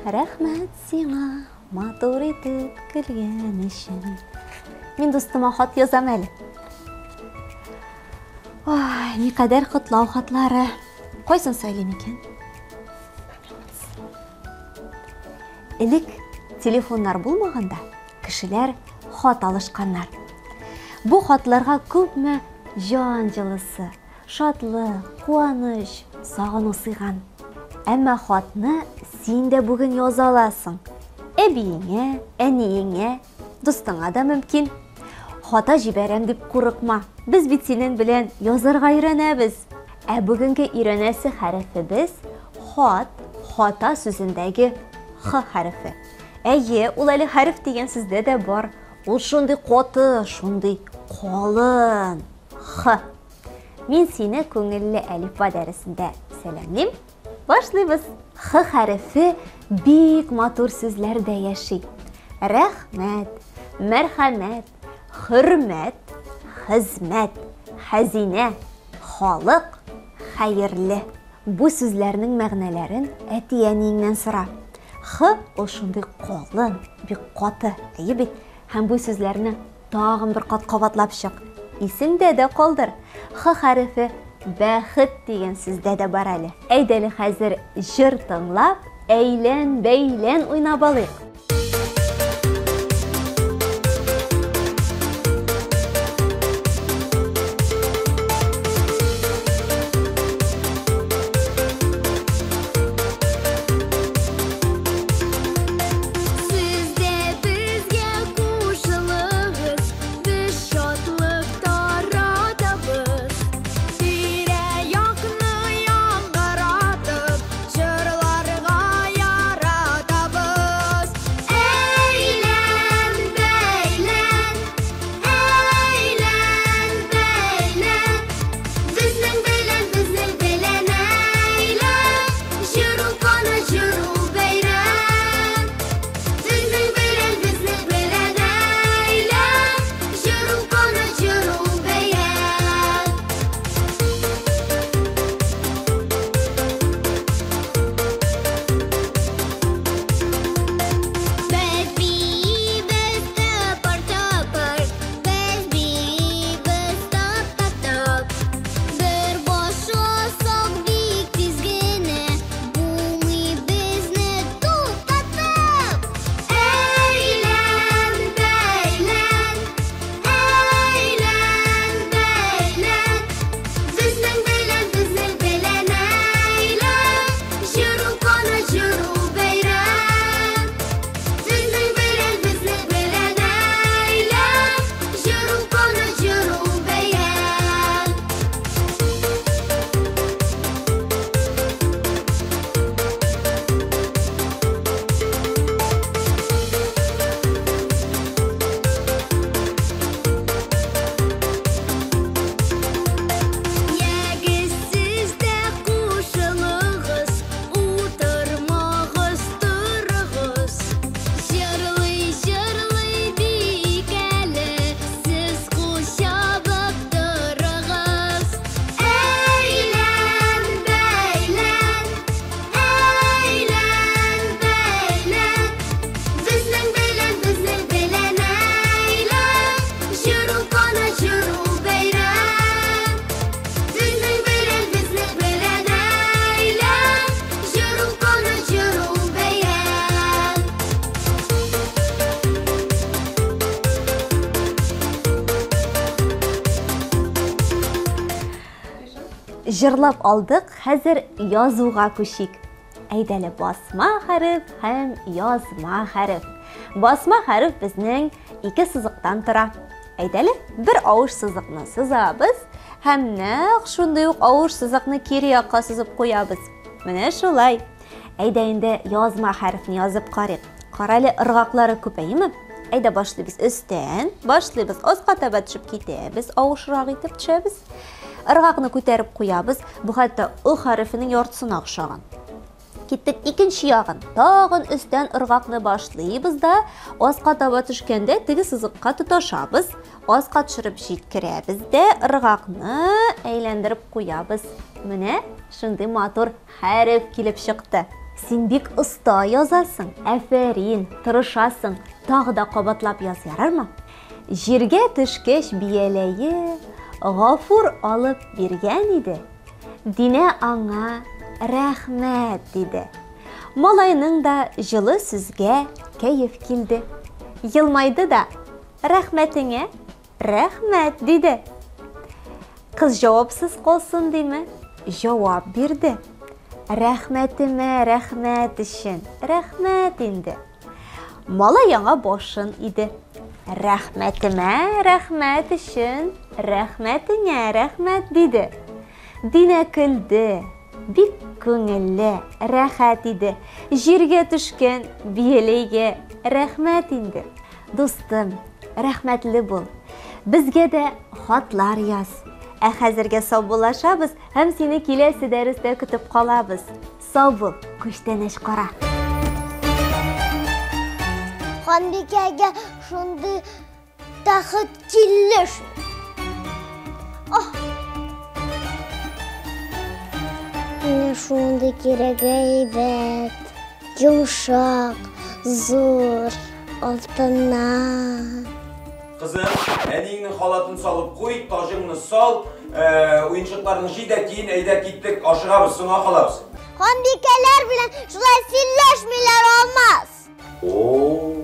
Рәхмәт сиңа, матур итеп көлгән өчен. Мин дустыма хат язам әле. Ой, никадәр котлау хатлары. Кайсын сөйлим икән? Элек телефоннар булмаганда, кешеләр хат алышканнар. Бу хатларга күпме җан җылысы, шатлык, куаныч, сагыну сыйган. Әмма хатны син дә бүген яза аласың. Әбиеңә, әниеңә, дустыңа да мөмкин. Хата җибәрәм дип курыкма. Без бит синең белән язарга өйрәнәбез. Ә бүгенге өйрәнәсе хәрефебез хат, хата сүзендәге х хәрефе. Әйе, ул әле хәреф дигән сүздә дә бар. Ул шундый каты, шундый калын. Х. Мин сине күңелле әлифба дәресендә сәламлим. Башлыйбыз. Х хәрефе бик матур сүзләрдә яши. Рәхмәт, мәрхәмәт, хөрмәт, хезмәт, хәзинә, халык, хәерле. Бу сүзләрнең мәгънәләрен әти-әниеңнән сора. Х ул шундый калын, бик каты. Әйе бит. Һәм бу сүзләрне тагын бер кат кабатлап чык. Исеңдә дә калдыр. Х хәрефе бәхет дигән сүздә дә бар әле. Әйдәле хәзер җыр тыңлап, әйлән-бәйлән уйнап алыйк. Җырлап алдык, хәзер язуга күчик. Әйдәле басма хәреф һәм язма хәреф. Басма хәреф безнең ике сызыктан тора. Әйдәле бер авыш сызыкны сызабыз һәм нәкъ шундый ук авыш сызыкны кире якка сызып куябыз. Менә шулай. Әйдә инде язма хәрефне язып карыйк. Каралы ыргаклары күпәйме? Әйдә башлыйбыз өстән, башлыйбыз аска таба төшеп китәбез, авышрак итеп төшәбез. Ыргакны күтәреп куябыз. Бу хәтта у хәрефенең яртысына охшаган. Киттек икенче ягын. Тагын өстән ыргакны башлыйбыз да, аска таба төшкәндә теге сызыкка тоташабыз. Аска төшереп җиткерәбез дә, ыргакны әйләндереп куябыз. Менә шундый матур хәреф килеп чыкты. Син бик оста язасың, әфәрин, тырышасың, тағы да қабатлап яз, ярармы? Җиргә төшкәч бияләе Гафур алып биргән иде. Динә аңа рәхмәт диде. Малайның да җылы сүзгә кәеф килде. Йылмайды да рәхмәтеңә рәхмәт диде. Кыз җавапсыз калсын диме? Җавап бирде. Рәхмәтемә рәхмәт өчен рәхмәт инде. Малай аңа башын иде. Рәхмәтемә рәхмәт өчен рәхмәтеңә рәхмәт диде. Динә көлде. Бик күңелле, рәхәт иде. Җиргә төшкән бияләйгә рәхмәт инде. Дустым, рәхмәтле бул. Безгә дә хатлар яз. Ә хәзергә сау булашабыз һәм сине киләсе дәрестә көтеп калабыз. Сау бул, күчтәнәч кара. Ханбикәгә шундый тәхет килеш. Менә шундый кирәк әйбәт. Йомшак, зур, алтыннан. Kızım, әнеңнің халатын салып қой, тажыңны сал, ойыншықтарының жиде кейін әйдәп киттік, ашығабыз, соңа қалабыз. Ханбикәләр белән шулай сөйләшмиләр алмас. О,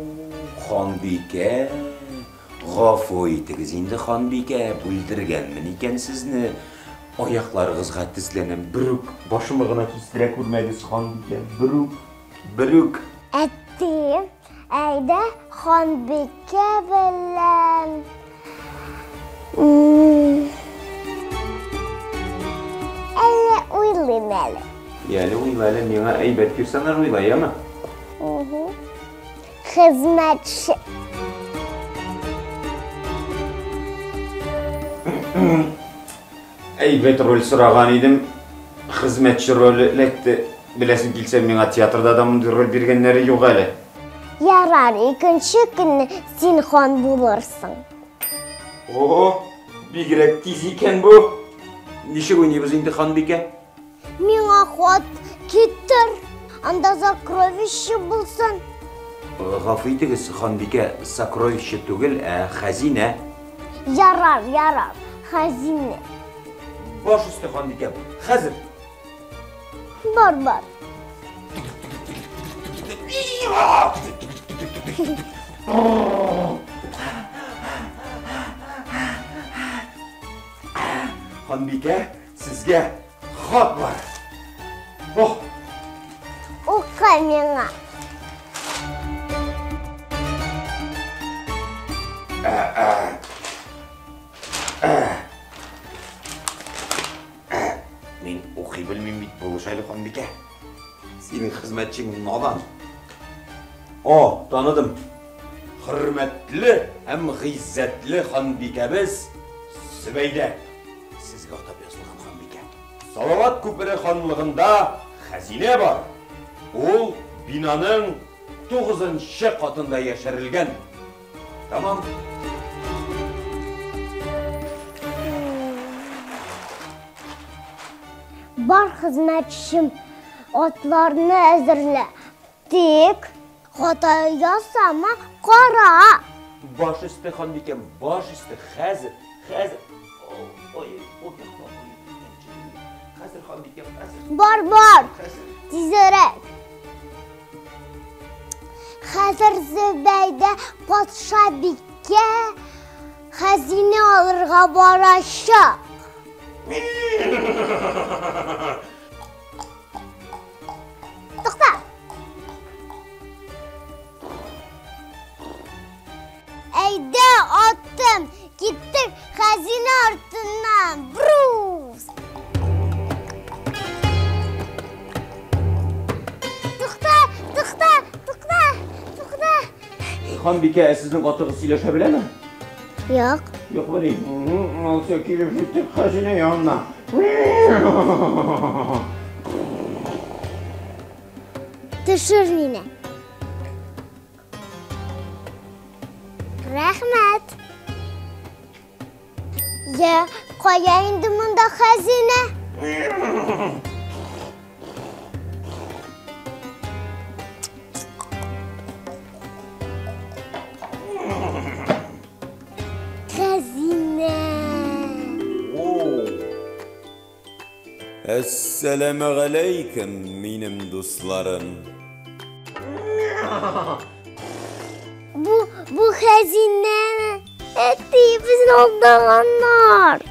Ханбикә, гафу итегез инде Ханбикә, бүлдергәнмен икән сезне. Аякларыгызга тезләнем, бүрүк, башымы гына кистерә күрмәгез Ханбикә, бүрүк. Әтти, әйдә Ханбикә белән әле уйлыйм әле. Яли уйлайлы, миңа әйбәт бирсәңнәр уйлаямы? Хезмәтче. Әйбәт роль сұраған едім, хезмәтче ролі ләкті. Білесін келсем, миңа театрда адамды роль бергеннәре юк әле. Ярар, икенче көнне син хан булырсың. О, бигрәк тиз икән бу. Ничек уйныйбыз инде Ханбикә? Миңа хат китер. Анда сокровище булсын. Гафу итегез, Ханбикә, сокровище түгел, хәзинә. Ярар, хәзинә. Баш өсте Ханбикә, хәзер. Бар. Ханбикә, сезгә хат бар. Ука миңа. Мен оқи білмейм бит болушайлы Ханбикә. Сенің хезмәтчең надан. Таныдым. Хөрмәтле һәм гыйззәтле Ханбикәбез Сүбәйдә. Сезгә атап язылган Ханбикә. Салават күпере ханлыгында хәзинә бар. Ул бинаның 9-нчы катында яшерелгән. Тамам. Бар хезмәтчем, атларны әзерлә. Тик хата ясама, кара. Баш өсте Ханбикәм, баш өсте, хәзер. Хәзер Ханбикәм, хәзер. Бар, тизрәк. Хәзер Зүбәйдә патша бикә хәзинә алырга барачак. Тукта. Әйдә аттым, киттек хәзинә артыннан. Брус! Тукта! Ханбикә, сезнең атыгыз сөйләшә беләме? Юк. Юк белмим. Алса килеп җиттек хәзинә янына. Төшер мине. Рәхмәт. Я, кая инде монда хәзинә? Assalamu alaikum benim dostlarım. Bu hazine etti bizim oldanlar.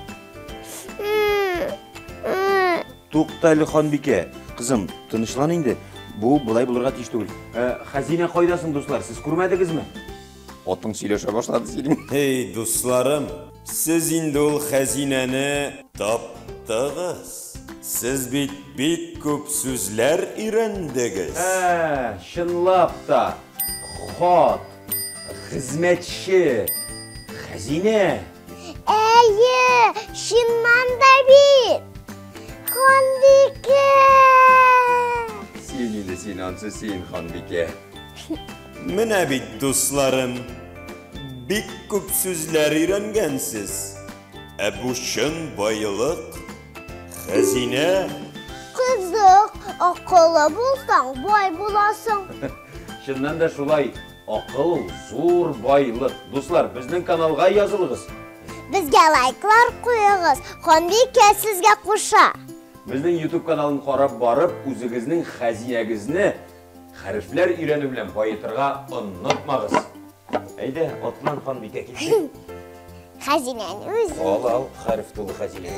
To'xtayli Xonbika, qizim, tinchlan endi. Bu bulay bulurga tish tugul. Xazina qo'ydasin do'stlar, siz ko'rmadingizmi? Oting сөйләшә boshladi sening. Hey do'stlarim, siz endi ol xazinani topdingiz. Siz bit ko'p so'zlar o'rgandingiz. Shunlab da. Xot, xizmatchi, xazina. Şundan da bir. Xonbika. Sen ansı sen Xonbika. Mana bit do'stlarim, bit ko'p so'zlar o'rgangansiz. Bu shun boyliq, xazina. Kızık, akıllı bulsan boy bulasın. Shundan da shulay, aql, zo'r boyliq. Do'stlar, bizning kanalga yoziling'iz. Bizga like'lar qo'ying'iz. Xonbika sizga qo'sha. Bizning YouTube kanalini qarab borib, o'zingizning xazinagingizni harflar o'rganib bilan boyitirga unutmag'iz. Hayda, otlan Xonbika kelsin. Xazinani o'zi. Al, harf to'li xazina.